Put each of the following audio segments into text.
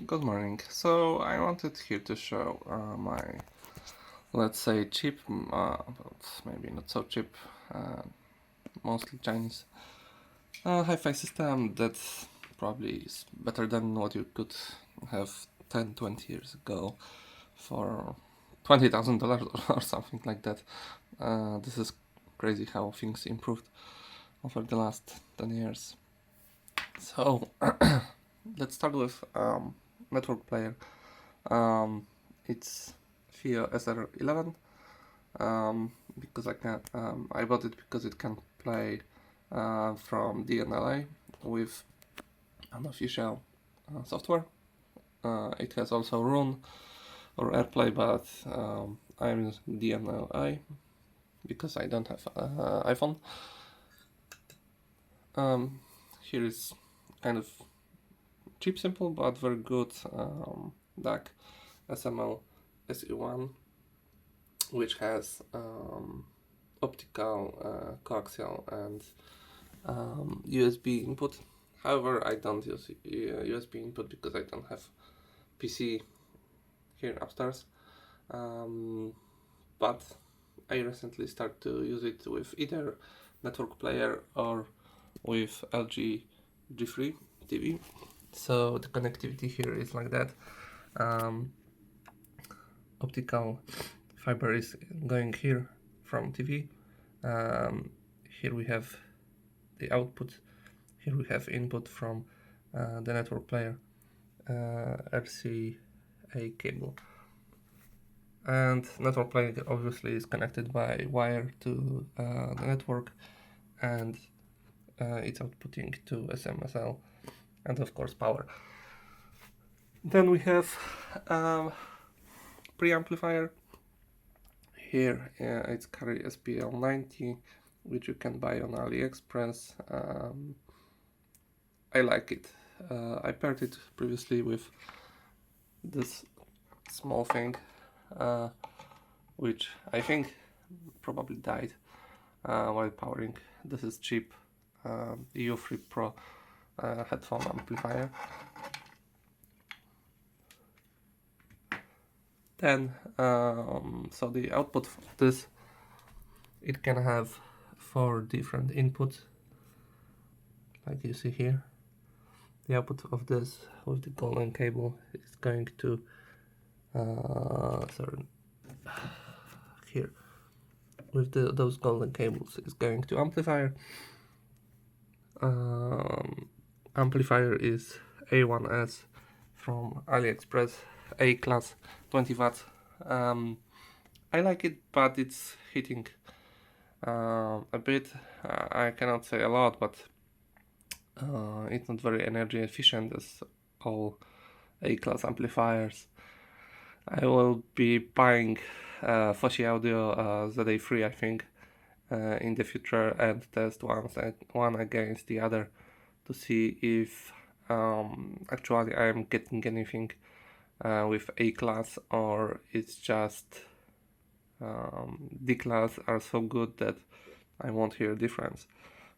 Good morning. So I wanted here to show my, let's say, cheap, but maybe not so cheap, mostly Chinese hi-fi system that probably is better than what you could have 10-20 years ago for $20,000 or something like that. This is crazy how things improved over the last 10 years. So let's start with network player. It's fiio sr11 because I bought it because it can play from DNLA with unofficial software. It has also Run or AirPlay, but I'm using DNLA because I don't have iPhone. Here is kind of cheap, simple, but very good DAC SML su-1, which has optical, coaxial, and USB input. However, I don't use USB input because I don't have PC here upstairs. But I recently started to use it with either network player or with LG G3 TV. So the connectivity here is like that. Optical fiber is going here from TV. Here we have the output. Here we have input from the network player, RCA cable. And network player obviously is connected by wire to the network, and it's outputting to Smsl, and of course power. Then we have preamplifier. Here it's Cary spl-90, which you can buy on AliExpress. I like it. I paired it previously with this small thing, which I think probably died while powering. This is cheap EU3 Pro headphone amplifier. Then, so the output of this, it can have 4 different inputs, like you see here. The output of this with the golden cable is going to, here, with those golden cables is going to amplifier. Amplifier is A1s from AliExpress, A class, 20 watts. I like it, but it's hitting a bit. I cannot say a lot, but it's not very energy efficient as all A class amplifiers. I will be buying fosi audio ZA3, I think, in the future, and test one against the other to see if actually I am getting anything with A class, or it's just D class are so good that I won't hear a difference,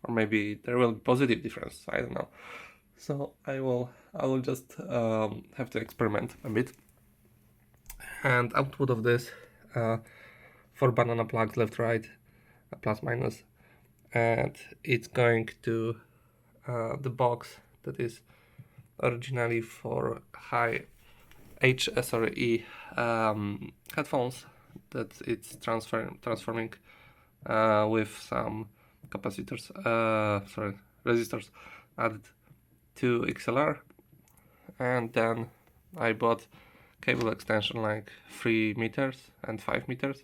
or maybe there will be positive difference. I don't know. So I will just have to experiment a bit. And output of this 4 banana plugs, left, right, plus, minus, and it's going to the box that is originally for high HSRE headphones that it's transforming with some capacitors, resistors added to XLR, and then I bought cable extension like 3 meters and 5 meters,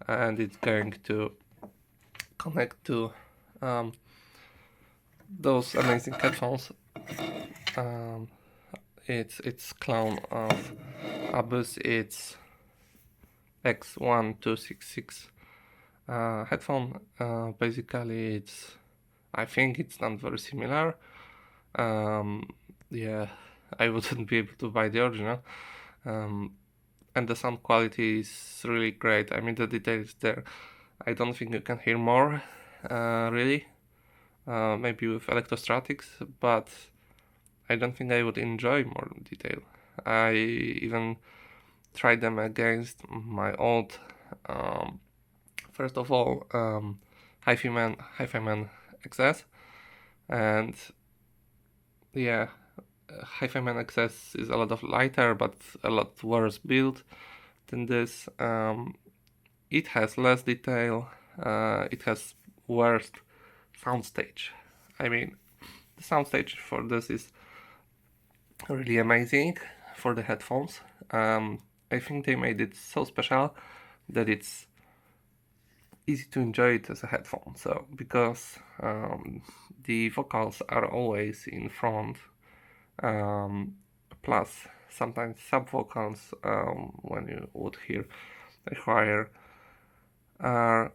and it's going to connect to those amazing headphones. It's clone of A1s. It's X1266 headphone. Basically, I think it's not very similar. Yeah, I wouldn't be able to buy the original. And the sound quality is really great. I mean, the details there. I don't think you can hear more, really. Maybe with electrostatics, but I don't think I would enjoy more detail. I even tried them against my old, first of all, Hi-Fi Man XS, and yeah, Hi-Fi Man XS is a lot of lighter but a lot worse build than this. It has less detail, it has worse soundstage. I mean, the soundstage for this is really amazing for the headphones. I think they made it so special that it's easy to enjoy it as a headphone. So because the vocals are always in front, plus sometimes sub vocals when you would hear a choir are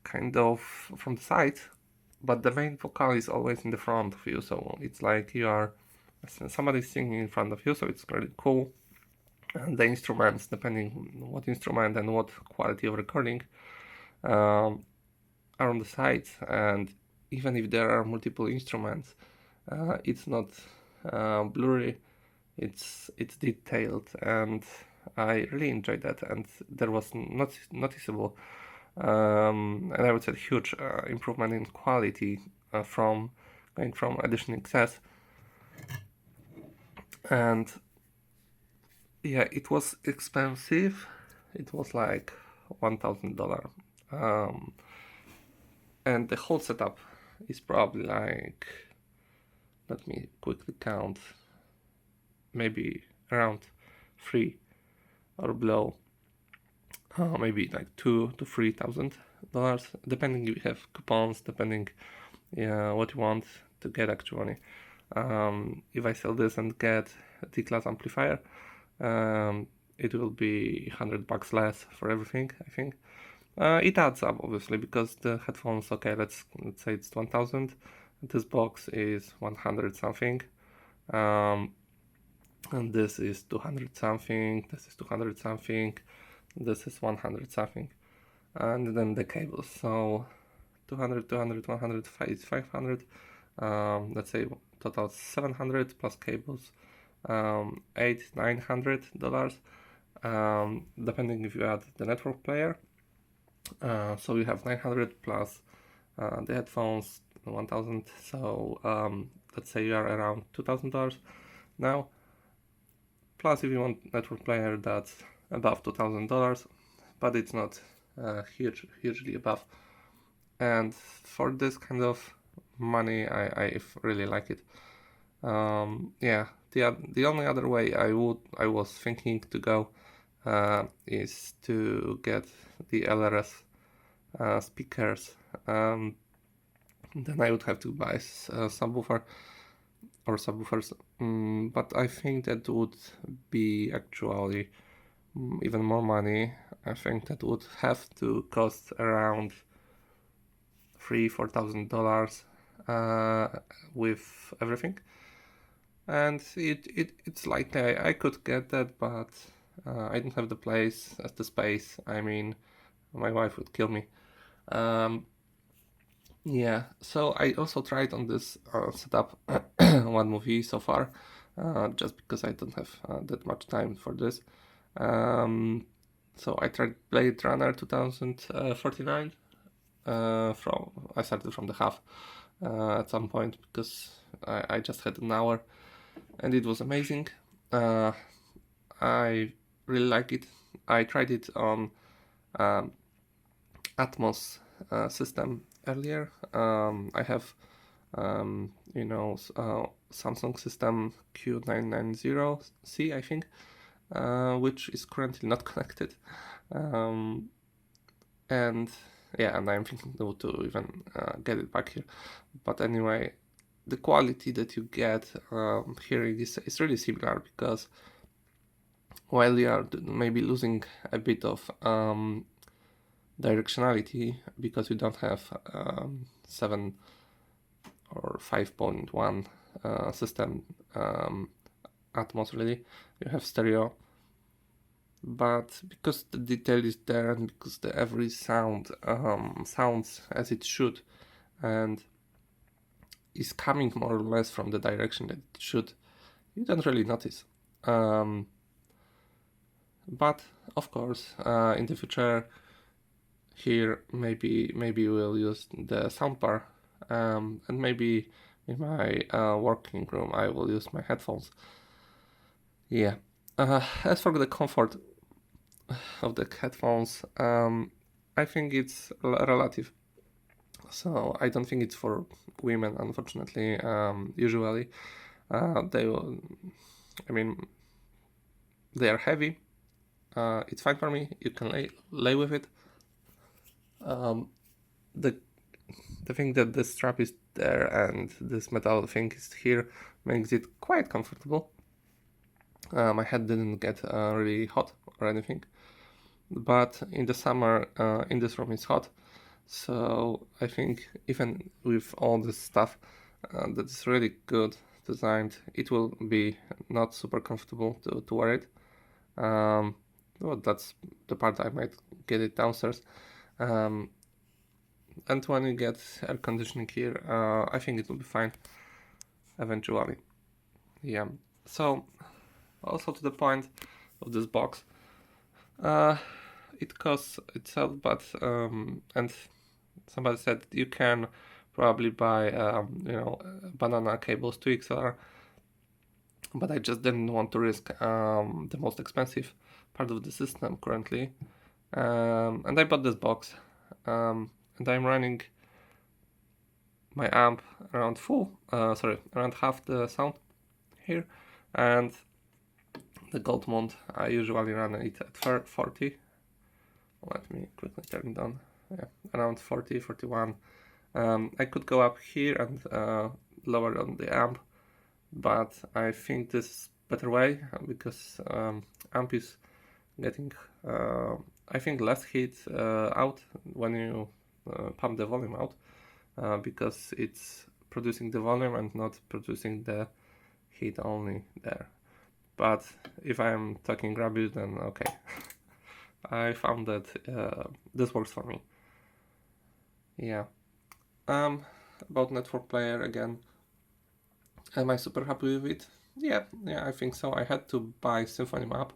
kind of from the side, but the main vocal is always in the front of you. So it's like you are somebody's singing in front of you. So it's really cool. And the instruments, depending on what instrument and what quality of recording, are on the sides, and even if there are multiple instruments, it's not blurry, it's detailed, and I really enjoyed that, and there was not noticeable and I would say huge improvement in quality from going from Edition XS. And yeah, it was expensive. It was like $1,000, and the whole setup is probably like, let me quickly count, maybe around 3 or below, maybe like $2,000 to $3,000, depending if you have coupons, depending what you want to get actually. If I sell this and get a D-class amplifier, it will be $100 less for everything, I think. It adds up obviously because the headphones, okay, let's say it's 1,000. This box is 100 something, and this is 200 something. This is 200 something. This is 100 something, and then the cables. So 200, 200, 100, 500. Let's say total 700 plus cables, $900, depending if you add the network player. So you have 900 plus the headphones, 1,000. So let's say you are around $2,000 now. Plus, if you want network player, that's above $2,000, but it's not hugely above. And for this kind of money, I really like it. Yeah, the only other way I was thinking to go is to get the LRS speakers. Then I would have to buy a subwoofer or subwoofers, but I think that would be actually even more money. I think that would have to cost around $3,000-4,000 with everything, and it's likely I could get that, but I don't have the place, the space. I mean, my wife would kill me. Yeah, so I also tried on this setup one movie so far, just because I don't have that much time for this. So I tried Blade Runner 2049. I started from the half at some point because I just had an hour, and it was amazing. I really like it. I tried it on Atmos system earlier. I have Samsung system Q990C, I think, which is currently not connected, and yeah, and I'm thinking to even get it back here. But anyway, the quality that you get hearing is really similar, because while you are maybe losing a bit of directionality because you don't have 7 or 5.1 system Atmos, really, you have stereo, but because the detail is there and because every sound sounds as it should and is coming more or less from the direction that it should, you don't really notice. But of course, in the future, here maybe we'll use the soundbar, and maybe in my working room I will use my headphones. Yeah. As for the comfort of the headphones, I think it's relative. So I don't think it's for women, unfortunately. Usually, they will. I mean, they are heavy. It's fine for me. You can lay with it. The thing that the strap is there and this metal thing is here makes it quite comfortable. My head didn't get really hot or anything, but in the summer in this room it's hot, so I think even with all this stuff that's really good designed, it will be not super comfortable to wear it. Well, that's the part I might get it downstairs. And when you get air conditioning here, I think it will be fine eventually. Yeah. So also to the point of this box, it costs itself, but and somebody said you can probably buy banana cables to XLR, but I just didn't want to risk the most expensive part of the system currently, and I bought this box, and I'm running my amp around around half the sound here, and the gold mount I usually run it at 40. Let me quickly turn it on. Yeah, around 40, 41. I could go up here and lower on the amp, but I think this is better way because amp is getting I think less heat out when you pump the volume out, because it's producing the volume and not producing the heat only there. But if I'm talking rubbish, then okay. I found that this works for me. Yeah. About network player again. Am I super happy with it? Yeah, I think so. I had to buy Symphony Map.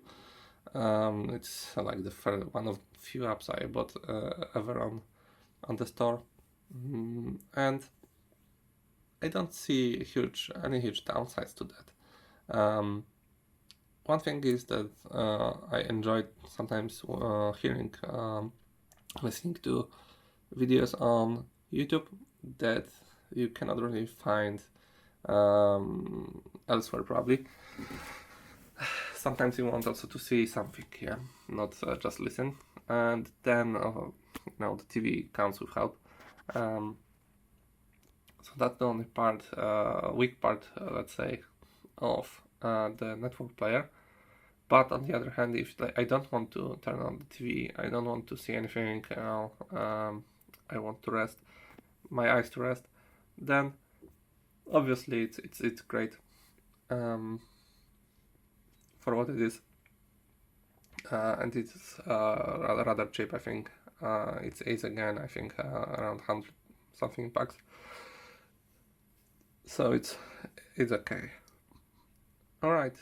It's like the one of few apps I bought ever on the store, and I don't see any huge downsides to that. One thing is that I enjoyed sometimes hearing, listening to videos on YouTube that you cannot really find elsewhere probably. Sometimes you want also to see something, yeah, not just listen, and then the TV comes with help. So that's the only weak part, let's say, of the network player. But on the other hand, if I don't want to turn on the TV, I don't want to see anything, I want to rest, my eyes to rest, then obviously it's great for what it is, and it's rather cheap. I think it's Ace again. I think around 100 something bucks. So it's okay. All right.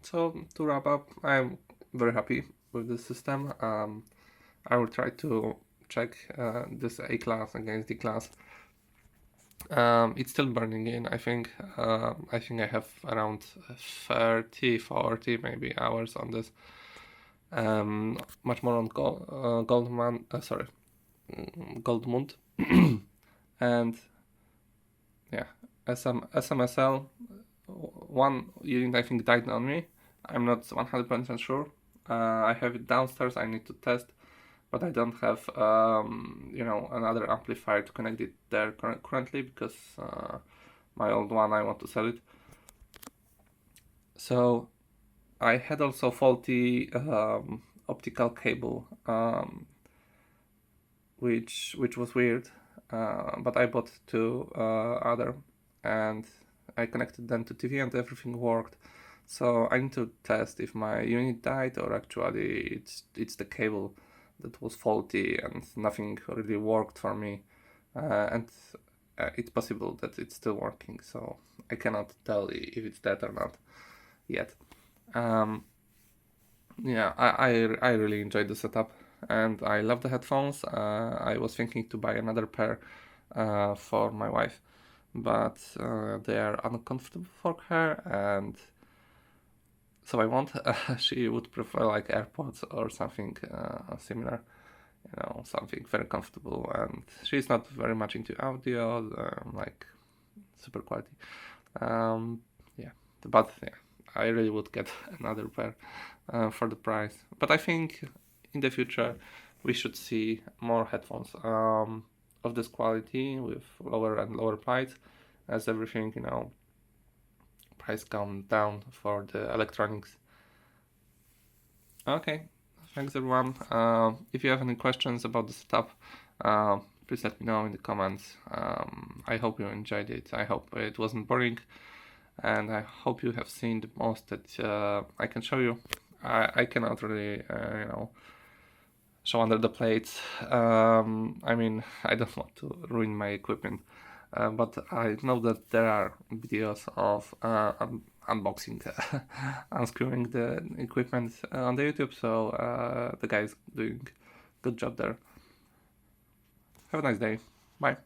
So to wrap up, I'm very happy with this system. I will try to check this A class against D class. It's still burning in. I think I have around 30, 40 maybe hours on this. Much more on Goldmund, and yeah, Smsl. One unit I think died on me. I'm not 100% sure. I have it downstairs. I need to test, but I don't have another amplifier to connect it there currently because my old one, I want to sell it. So I had also faulty optical cable, which was weird, but I bought two other, and I connected them to TV and everything worked. So I need to test if my unit died or actually it's the cable that was faulty and nothing really worked for me, and it's possible that it's still working, so I cannot tell if it's that or not. yet. Yeah, I really enjoyed the setup, and I love the headphones. I was thinking to buy another pair for my wife, but they are uncomfortable for her, and so I won't. She would prefer like AirPods or something similar, something very comfortable. And she's not very much into audio, like super quality. Yeah, but yeah, I really would get another pair for the price. But I think in the future we should see more headphones of this quality with lower and lower price, as everything price come down for the electronics. Okay, thanks everyone. If you have any questions about the setup, please let me know in the comments. I hope you enjoyed it. I hope it wasn't boring, and I hope you have seen the most that I can show you. I cannot really, show under the plates. I mean, I don't want to ruin my equipment, but I know that there are videos of unboxing, unscrewing the equipment on the YouTube, so the guy's doing good job there. Have a nice day. Bye.